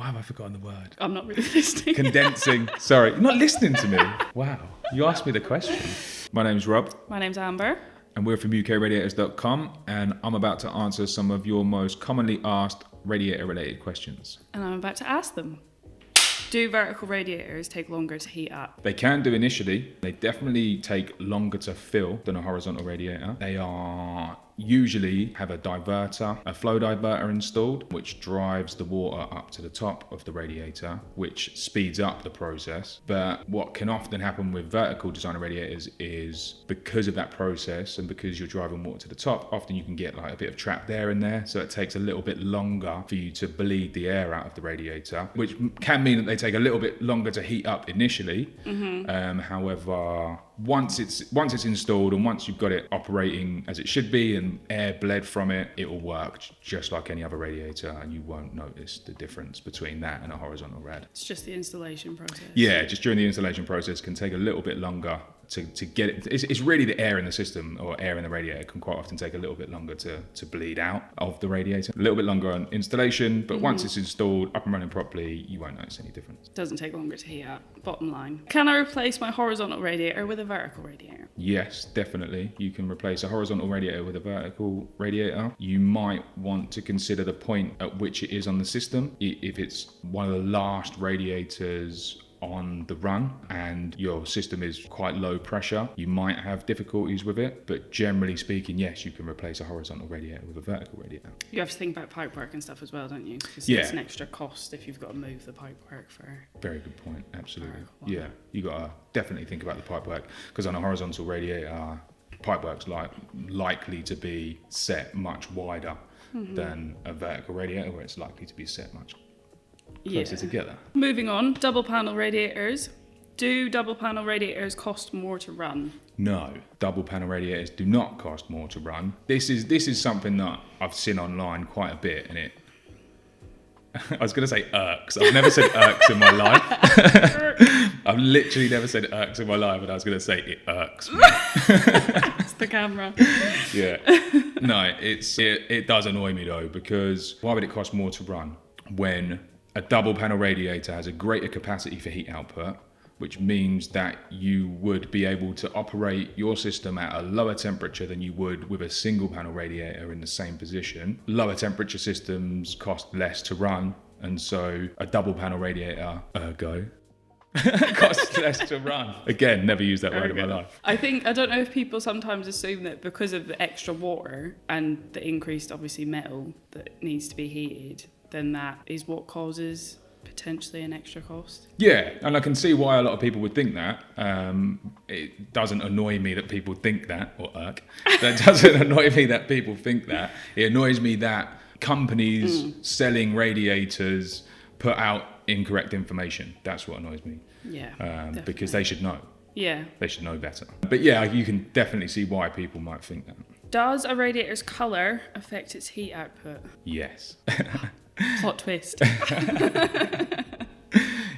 Why have I forgotten the word? I'm not really listening. Condensing. Sorry, you're not listening to me. Wow. You asked me the question. My name's Rob. My name's Amber. And we're from UKRadiators.com. And I'm about to answer some of your most commonly asked radiator-related questions. And I'm about to ask them. Do vertical radiators take longer to heat up? They can do initially. They definitely take longer to fill than a horizontal radiator. They are usually have a diverter, a flow diverter installed, which drives the water up to the top of the radiator, which speeds up the process. But what can often happen with vertical designer radiators is because of that process and because you're driving water to the top, often you can get like a bit of trapped air in there. So it takes a little bit longer for you to bleed the air out of the radiator, which can mean that they take a little bit longer to heat up initially. However, once it's installed and once you've got it operating as it should be and air bled from it, it will work just like any other radiator, and you won't notice the difference between that and a horizontal rad. It's just the installation process. Yeah, just during the installation process can take a little bit longer to get it. It's really the air in the system or air in the radiator can quite often take a little bit longer to bleed out of the radiator. A little bit longer on installation, but once it's installed, up and running properly, you won't notice any difference. Doesn't take longer to heat up. Bottom line. Can I replace my horizontal radiator with a vertical radiator? Yes, definitely. You can replace a horizontal radiator with a vertical radiator. You might want to consider the point at which it is on the system. If it's one of the last radiators on the run and your system is quite low pressure, you might have difficulties with it, but generally speaking, yes, you can replace a horizontal radiator with a vertical radiator. You have to think about pipework and stuff as well, don't you? Because Yeah. it's an extra cost if you've got to move the pipework for... Very good point, absolutely. Wow. Yeah, you got to definitely think about the pipework, because on a horizontal radiator, pipework's likely to be set much wider than a vertical radiator, where it's likely to be set much closer together. Moving on, double panel radiators. Do double panel radiators cost more to run? No, double panel radiators do not cost more to run. This is something that I've seen online quite a bit, and it I was going to say irks. I've never said irks in my life. I've literally never said irks in my life, and I was going to say it irks me. It's the camera. Yeah. No, it does annoy me though, because why would it cost more to run when a double panel radiator has a greater capacity for heat output, which means that you would be able to operate your system at a lower temperature than you would with a single panel radiator in the same position. Lower temperature systems cost less to run, and so a double panel radiator, costs less to run. Again, never used that word in my life. I don't know if people sometimes assume that because of the extra water and the increased, obviously, metal that needs to be heated, then that is what causes potentially an extra cost. Yeah, and I can see why a lot of people would think that. It doesn't annoy me that people think that, or irk. That doesn't annoy me that people think that. It annoys me that companies selling radiators put out incorrect information. That's what annoys me. Yeah, because they should know. Yeah. They should know better. But yeah, you can definitely see why people might think that. Does a radiator's colour affect its heat output? Yes. Plot twist.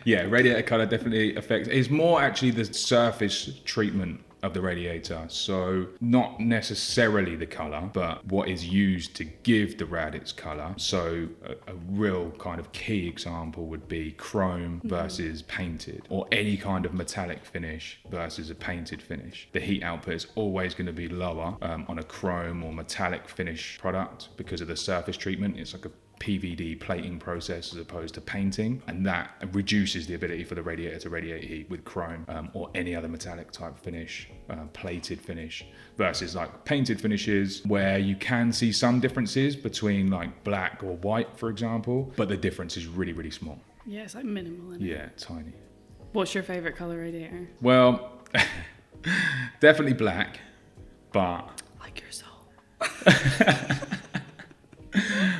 Yeah, radiator colour definitely affects. It's more actually the surface treatment of the radiator. So not necessarily the colour, but what is used to give the rad its colour. So a real kind of key example would be chrome versus painted, or any kind of metallic finish versus a painted finish. The heat output is always going to be lower on a chrome or metallic finish product because of the surface treatment. It's like a PVD plating process as opposed to painting, and that reduces the ability for the radiator to radiate heat with chrome or any other metallic type finish, plated finish, versus like painted finishes where you can see some differences between like black or white, for example, but the difference is really, really small. Yeah, it's like minimal, isn't it? Yeah, tiny. What's your favourite colour radiator? Well, definitely black, but Like your soul.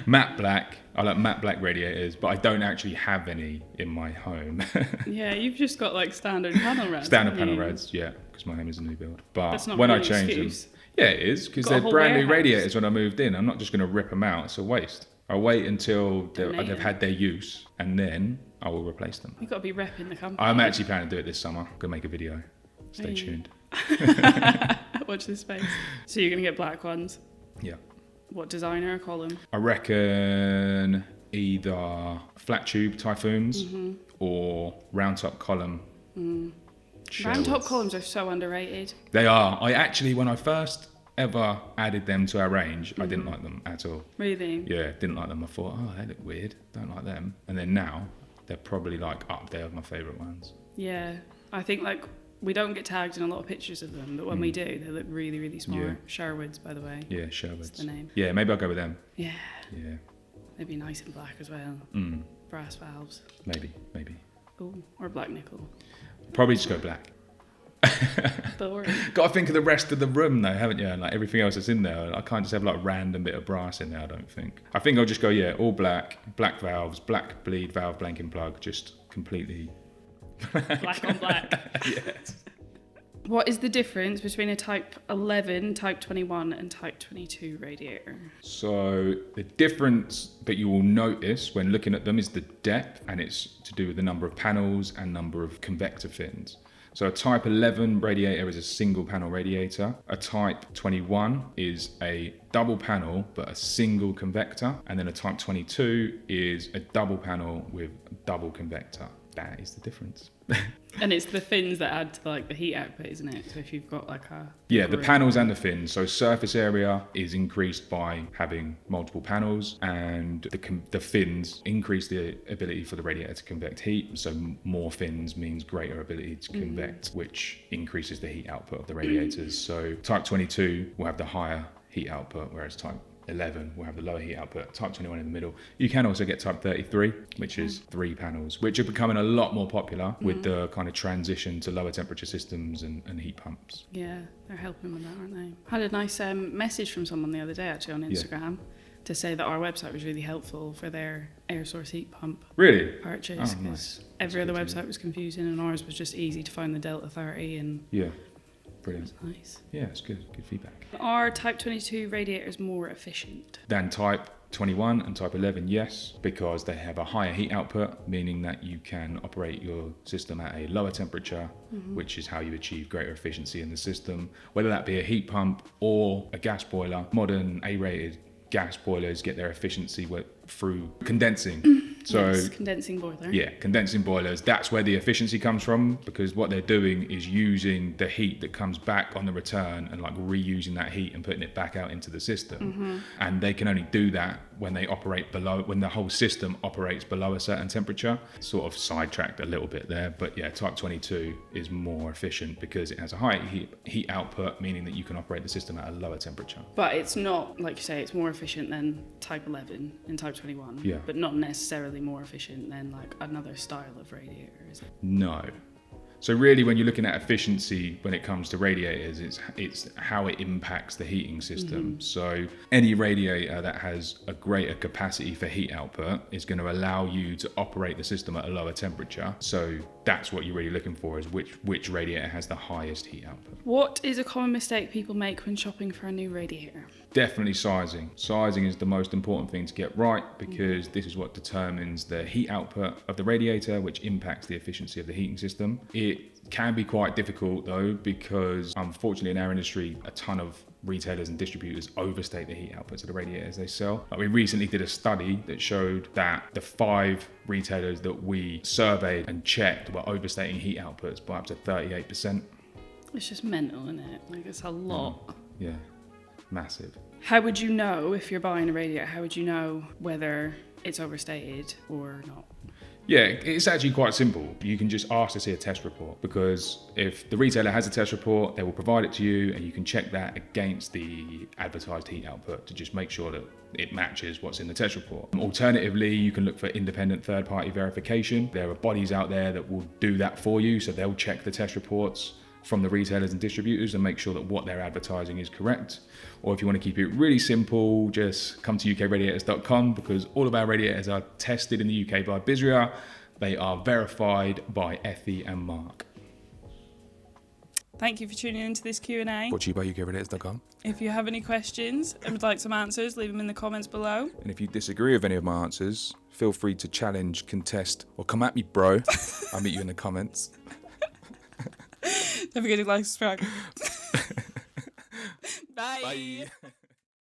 matte black. I like matte black radiators, but I don't actually have any in my home. Yeah, you've just got like standard panel rads. Standard panel rads, yeah, because my home is a new build. But That's not when really I change excuse. them, yeah, it is, because Got a they're whole brand new warehouse. radiators when I moved in. I'm not just going to rip them out. It's a waste. I'll wait until Donate they've them. had their use, and then I will replace them. You've got to be repping the company. I'm actually planning to do it this summer. I'm going to make a video. Stay Hey. tuned. Watch this space. So you're going to get black ones. Yeah. What designer? Call them. I reckon either flat tube Typhoons or round top column. Round top columns are so underrated. They are. I actually, when I first ever added them to our range, I didn't like them at all. Really? Yeah, didn't like them. I thought, oh, they look weird. Don't like them. And then now, they're probably like up there with my favourite ones. Yeah. I think like we don't get tagged in a lot of pictures of them, but when we do, they look really, really smart. Yeah. Sherwoods, by the way. Yeah, Sherwoods. That's the name. Yeah, maybe I'll go with them. Yeah. Yeah. They'd be nice and black as well. Brass valves. Maybe. Ooh, or black nickel. Probably just go black. Boring. Got to think of the rest of the room though, haven't you? And like everything else that's in there. I can't just have like a random bit of brass in there, I don't think. I think I'll just go, all black valves, black bleed valve blanking plug, just completely Black on black. Yes. What is the difference between a Type 11, Type 21 and Type 22 radiator? So the difference that you will notice when looking at them is the depth, and it's to do with the number of panels and number of convector fins. So a Type 11 radiator is a single panel radiator. A Type 21 is a double panel but a single convector. And then a Type 22 is a double panel with double convector. That is the difference. And it's the fins that add to like the heat output, isn't it? So if you've got like a... Yeah, the panels and the fins. So surface area is increased by having multiple panels, and the fins increase the ability for the radiator to convect heat. So more fins means greater ability to convect, which increases the heat output of the radiators. So Type 22 will have the higher heat output, whereas Type 11 will have the lower heat output, Type 21 in the middle. You can also get Type 33, which is 3 panels, which are becoming a lot more popular with the kind of transition to lower temperature systems and heat pumps. Yeah, they're helping with that, aren't they? I had a nice message from someone the other day actually on Instagram to say that our website was really helpful for their air source heat pump Really? purchase. Oh, nice. Every other website was confusing and ours was just easy to find the Delta 30 and Yeah, brilliant. nice. Yeah, it's good feedback. Are Type 22 radiators more efficient? Than Type 21 and Type 11, yes, because they have a higher heat output, meaning that you can operate your system at a lower temperature, which is how you achieve greater efficiency in the system, whether that be a heat pump or a gas boiler. Modern A-rated gas boilers get their efficiency through condensing. So Yes, condensing boiler. yeah, condensing boilers, that's where the efficiency comes from, because what they're doing is using the heat that comes back on the return and like reusing that heat and putting it back out into the system. And they can only do that when they operate below, when the whole system operates below a certain temperature. Sort of sidetracked a little bit there, but yeah, Type 22 is more efficient because it has a high heat output, meaning that you can operate the system at a lower temperature. But it's not, like you say, it's more efficient than Type 11 and Type 21. Yeah. But not necessarily more efficient than like another style of radiator, is it? No. So really, when you're looking at efficiency when it comes to radiators, it's how it impacts the heating system. So any radiator that has a greater capacity for heat output is going to allow you to operate the system at a lower temperature. So that's what you're really looking for, is which radiator has the highest heat output. What is a common mistake people make when shopping for a new radiator? Definitely sizing. Sizing is the most important thing to get right, because this is what determines the heat output of the radiator, which impacts the efficiency of the heating system. It can be quite difficult though, because unfortunately in our industry, a ton of retailers and distributors overstate the heat outputs of the radiators they sell. Like we recently did a study that showed that the 5 retailers that we surveyed and checked were overstating heat outputs by up to 38%. It's just mental, isn't it? Like it's a lot. Yeah, massive. How would you know if you're buying a radiator? How would you know whether it's overstated or not? Yeah, it's actually quite simple. You can just ask to see a test report, because if the retailer has a test report, they will provide it to you and you can check that against the advertised heat output to just make sure that it matches what's in the test report. Alternatively, you can look for independent third-party verification. There are bodies out there that will do that for you, so they'll check the test reports from the retailers and distributors and make sure that what they're advertising is correct. Or if you want to keep it really simple, just come to ukradiators.com, because all of our radiators are tested in the UK by Bizria. They are verified by Effie and Mark. Thank you for tuning into this Q&A. Brought to you by ukradiators.com. If you have any questions and would like some answers, leave them in the comments below. And if you disagree with any of my answers, feel free to challenge, contest, or come at me, bro. I'll meet you in the comments. Don't forget to like, subscribe. Bye. Bye.